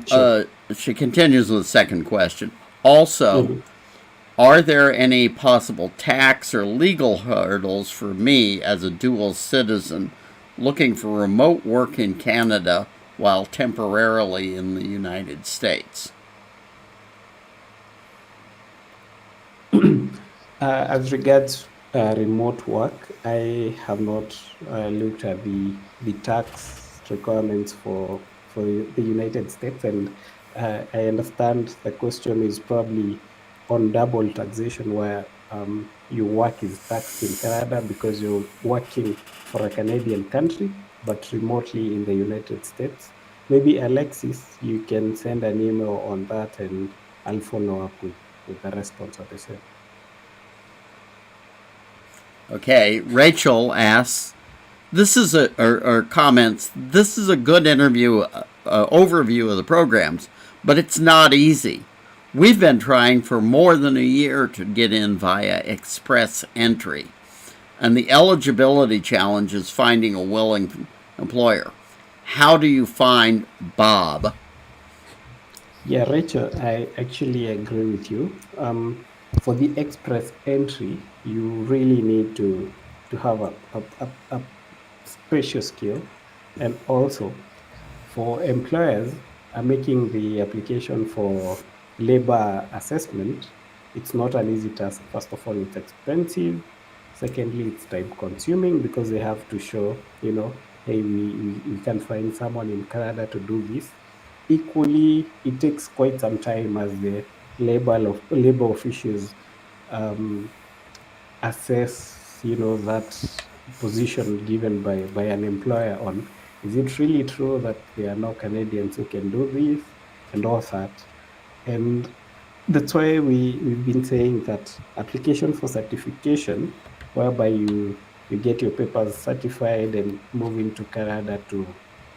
Sure. She continues with the second question. Also, are there any possible tax or legal hurdles for me as a dual citizen looking for remote work in Canada while temporarily in the United States? As regards remote work, I have not looked at the tax requirements for the United States, and I understand the question is probably on double taxation, where your work is taxed in Canada because you're working for a Canadian country, but remotely in the United States. Maybe Alexis, you can send an email on that, and I'll follow up with the response of the same. Okay, Rachel asks, or comments, this is a good overview of the programs, but it's not easy. We've been trying for more than a year to get in via express entry. and the eligibility challenge is finding a willing employer. How do you find Bob? Yeah, Rachel, I actually agree with you. For the express entry, you really need to have a special skill, and also for employers are making the application for labor assessment. It's not an easy task. First of all, it's expensive. Secondly, it's time consuming because they have to show, hey, we can find someone in Canada to do this. Equally, it takes quite some time as the labor officials um, assess, that position given by an employer on, is it really true that there are no Canadians who can do this and all that. And that's why we've been saying that application for certification, whereby you get your papers certified and move into Canada to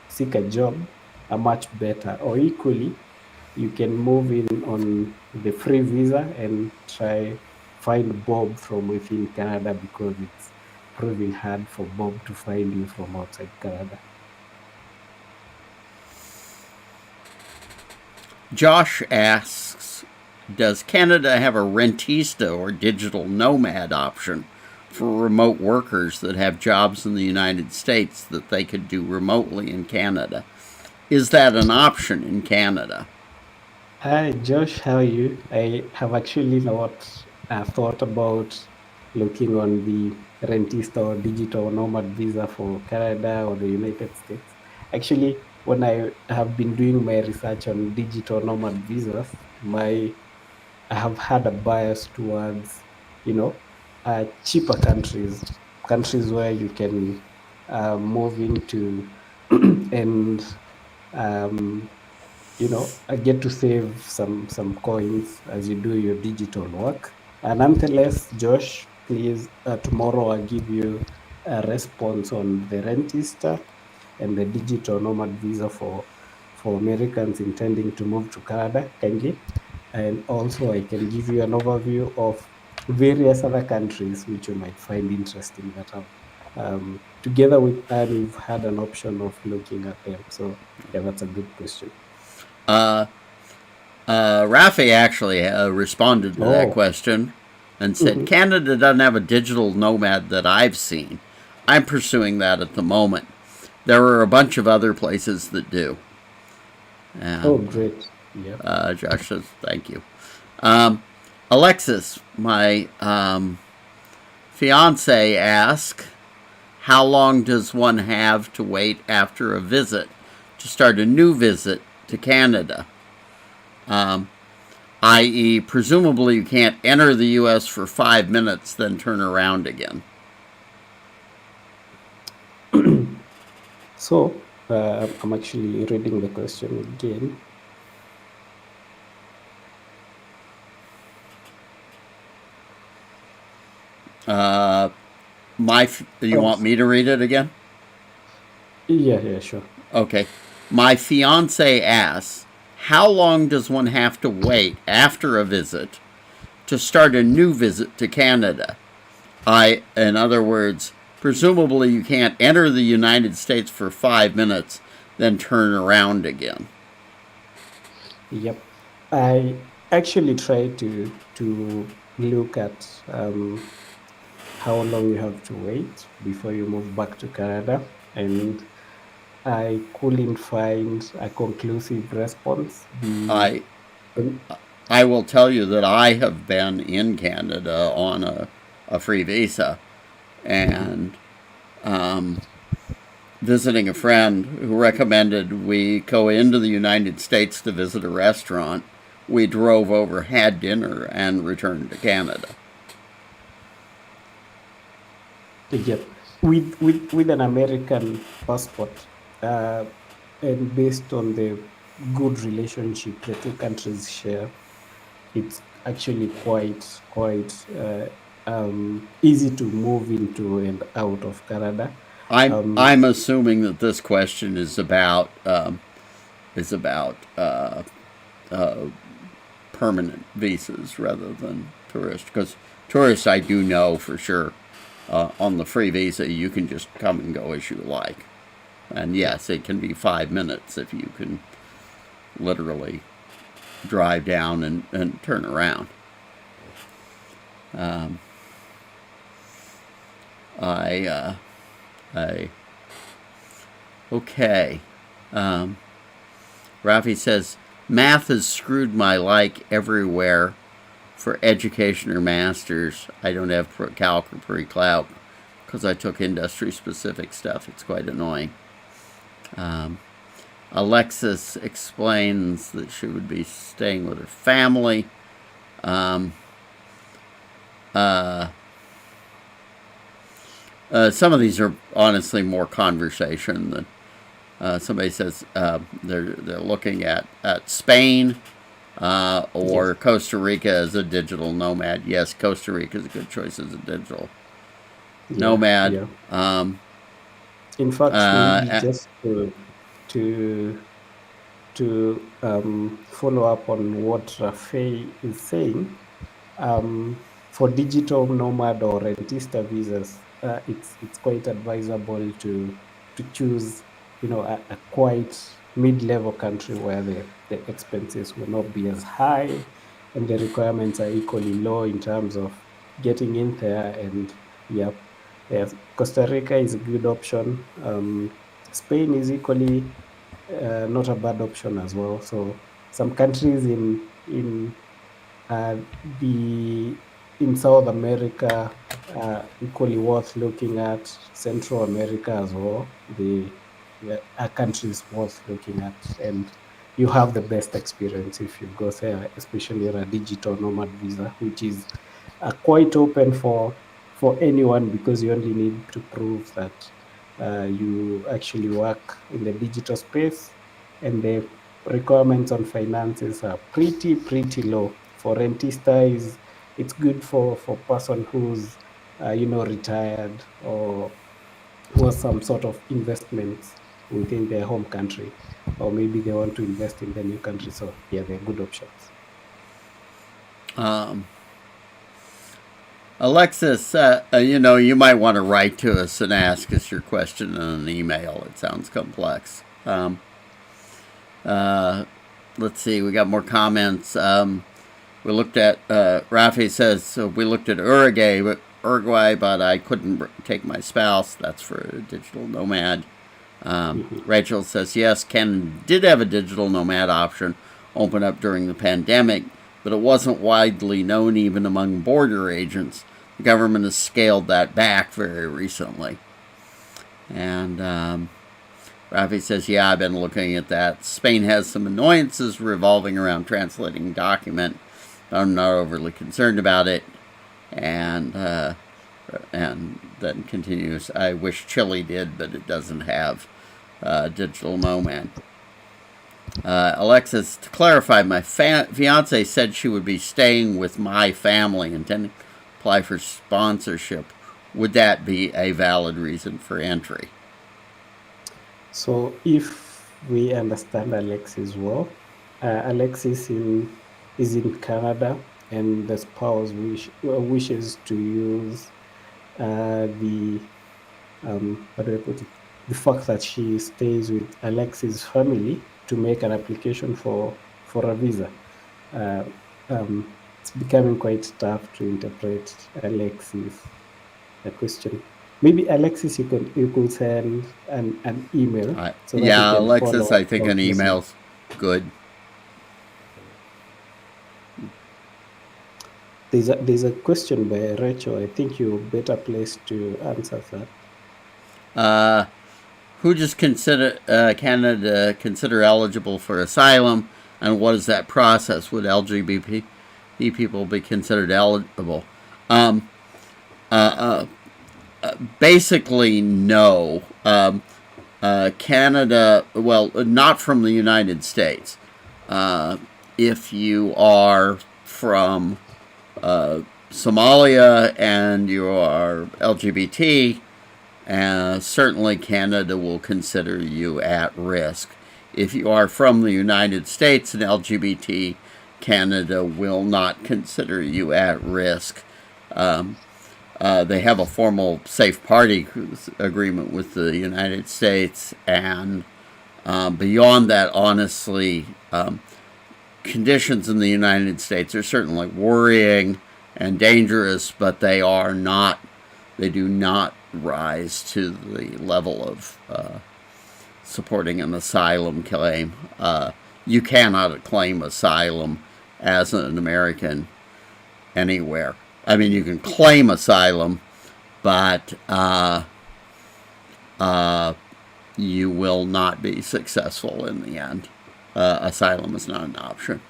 seek a job, are much better. Or equally, you can move in on the free visa and try find Bob from within Canada, because it's proving hard for Bob to find you from outside Canada. Josh asks, does Canada have a rentista or digital nomad option for remote workers that have jobs in the United States that they could do remotely in Canada? Is that an option in Canada? Hi, Josh, how are you? I have actually not thought about looking on the rentista or digital nomad visa for Canada or the United States. Actually, when I have been doing my research on digital nomad visas, I have had a bias towards, cheaper countries where you can move into and um, I get to save some coins as you do your digital work. And nonetheless, Josh, please, tomorrow I'll give you a response on the rentista and the digital nomad visa for Americans intending to move to Canada, kindly. And also I can give you an overview of various other countries which you might find interesting that have together with Anne, we've had an option of looking at them. So yeah, that's a good question. Rafi actually responded to that Oh, question and said, mhm. Canada doesn't have a digital nomad that I've seen. I'm pursuing that at the moment. There are a bunch of other places that do. Oh, And great. Yep. Josh says, thank you. Alexis, my fiance, asked, how long does one have to wait after a visit to start a new visit to Canada? I.e., presumably you can't enter the U.S. for 5 minutes, then turn around again. So I'm actually reading the question again. You Oh, want me to read it again? yeah, sure. Okay. My fiance asks, how long does one have to wait after a visit to start a new visit to Canada? In other words, presumably you can't enter the United States for 5 minutes, then turn around again. Yep. I actually tried to look at how long you have to wait before you move back to Canada, and I couldn't find a conclusive response. I I will tell you that I have been in Canada on a free visa and visiting a friend who recommended we go into the United States to visit a restaurant. We drove over, had dinner, and returned to Canada. Yep. With an American passport, uh, and based on the good relationship the two countries share, it's actually quite easy to move into and out of Canada. Um, I'm assuming that this question is about permanent visas rather than tourist, because tourists I do know for sure on the free visa, you can just come and go as you like. And yes, it can be 5 minutes if you can literally drive down and turn around. Okay. Rafi says, math has screwed my like everywhere for education or masters. I don't have calc or pre-calc because I took industry-specific stuff. It's quite annoying. Alexis explains that she would be staying with her family. Some of these are honestly more conversation than somebody says they're looking at Spain or yes. Costa Rica as a digital nomad. Yes, Costa Rica is a good choice as a digital nomad. Yeah. In fact, just to follow up on what Rafael is saying, for digital nomad or rentista visas, it's quite advisable to choose, a quite mid-level country where the expenses will not be as high and the requirements are equally low in terms of getting in there. And Costa Rica is a good option. Spain is equally not a bad option as well. So some countries in South America are equally worth looking at. Central America as well. Are countries worth looking at, and you have the best experience if you go there, especially on a digital nomad visa, which is quite open for anyone because you only need to prove that you actually work in the digital space, and the requirements on finances are pretty low. For rentista, it's good for person who's retired or was some sort of investments within their home country, or maybe they want to invest in the new country. So yeah, they're good options. Alexis, you might want to write to us and ask us your question in an email. It sounds complex. Let's see, we got more comments. We looked at, Rafi says, we looked at Uruguay, but I couldn't take my spouse. That's for a digital nomad. Rachel says, yes, Ken did have a digital nomad option open up during the pandemic, but it wasn't widely known even among border agents. The government has scaled that back very recently. And Rafi says, yeah, I've been looking at that. Spain has some annoyances revolving around translating document. I'm not overly concerned about it. And then continues, I wish Chile did, but it doesn't have digital nomad. Alexis, to clarify, my fiance said she would be staying with my family, intending to apply for sponsorship. Would that be a valid reason for entry? So if we understand Alexis well, Alexis is in Canada, and the spouse wishes to use the fact that she stays with Alexis' family to make an application for a visa. It's becoming quite tough to interpret Alexis' question. Maybe Alexis, you could send an email. Yeah, Alexis, I think an email's good. There's a question by Rachel. I think you're better placed to answer that. Who does Canada consider eligible for asylum, and what is that process? Would LGBT people be considered eligible? Basically, no. Canada, well, not from the United States. If you are from Somalia and you are LGBT, certainly Canada will consider you at risk. If you are from the United States and LGBT, Canada will not consider you at risk. they have a formal safe party agreement with the United States, and beyond that, honestly, conditions in the United States are certainly worrying and dangerous, but they do not rise to the level of supporting an asylum claim. You cannot claim asylum as an American anywhere. I mean, you can claim asylum, but you will not be successful in the end. Asylum is not an option.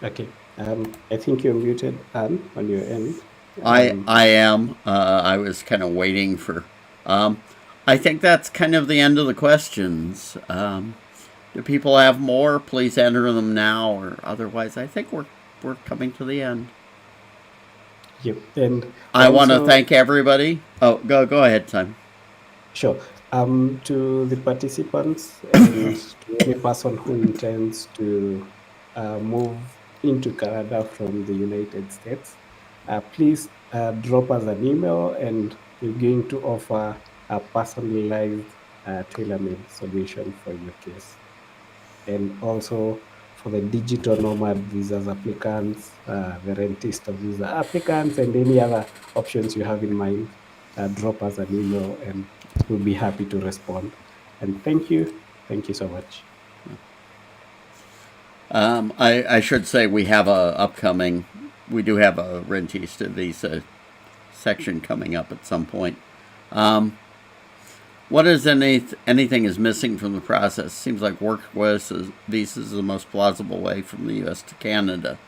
Okay. I think you're muted, Anne, on your end. I am. I was kind of waiting for. I think that's kind of the end of the questions. Do people have more? Please enter them now, or otherwise, I think we're coming to the end. Yep. And I want to also- thank everybody. Oh, go ahead, Simon. Sure. To the participants and to any person who intends to move into Canada from the United States, please drop us an email, and we're going to offer a personalized, tailor-made solution for your case. And also for the digital nomad visas applicants, the rentista visa applicants, and any other options you have in mind, drop us an email and we'll be happy to respond. And thank you. Thank you so much. I should say we do have a rentista visa section coming up at some point. What is anything is missing from the process? Seems like work visas is the most plausible way from the U.S. to Canada.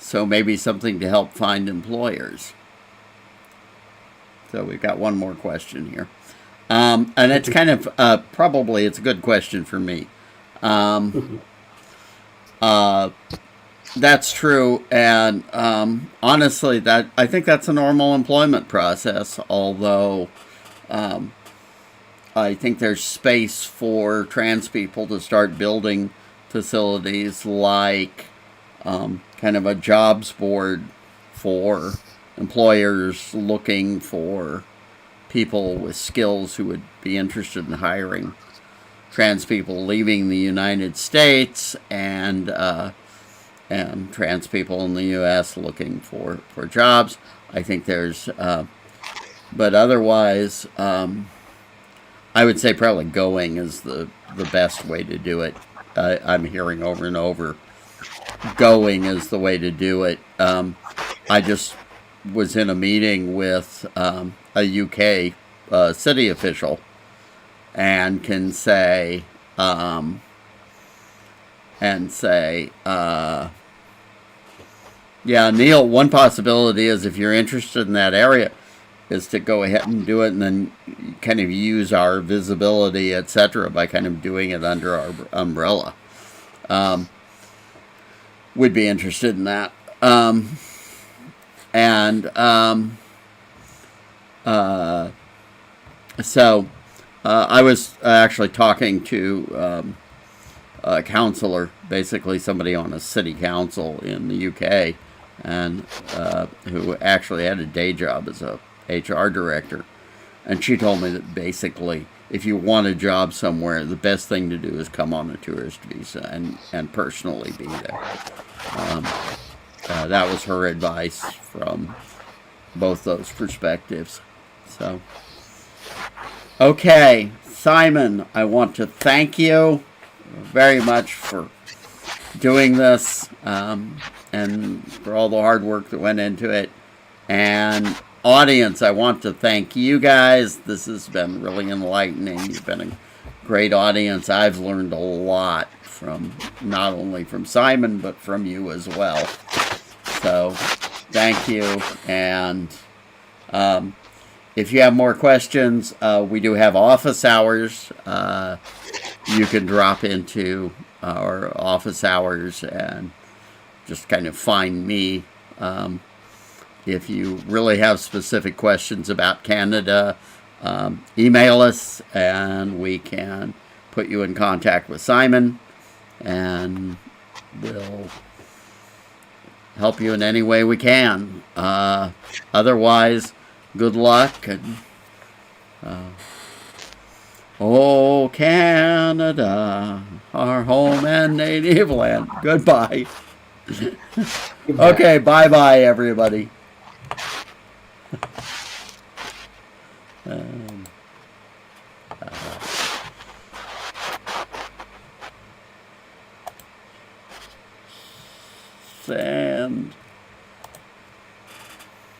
So maybe something to help find employers. So we've got one more question here. And it's kind of, probably it's a good question for me. That's true, and honestly, I think that's a normal employment process. Although I think there's space for trans people to start building facilities like kind of a jobs board for employers looking for people with skills who would be interested in hiring trans people leaving the United States, and trans people in the U.S. looking for jobs. I think there's, but otherwise, I would say probably going is the best way to do it. I'm hearing over and over, going is the way to do it. I just was in a meeting with a UK city official, and can say, yeah, Neil, one possibility is if you're interested in that area is to go ahead and do it, and then kind of use our visibility, etc., by kind of doing it under our umbrella. Would be interested in that. So I was actually talking to a counselor, basically somebody on a city council in the UK, and who actually had a day job as a HR director. And she told me that basically, if you want a job somewhere, the best thing to do is come on a tourist visa and personally be there. That was her advice from both those perspectives. So, okay, Simon, I want to thank you very much for doing this, and for all the hard work that went into it. And audience, I want to thank you guys. This has been really enlightening. You've been a great audience. I've learned a lot from, not only from Simon, but from you as well. So thank you. And if you have more questions, we do have office hours. You can drop into our office hours and just kind of find me. If you really have specific questions about Canada, email us and we can put you in contact with Simon, and we'll help you in any way we can. Otherwise, good luck. And oh, Canada, our home and native land. Goodbye. Okay, bye-bye, everybody. Sand.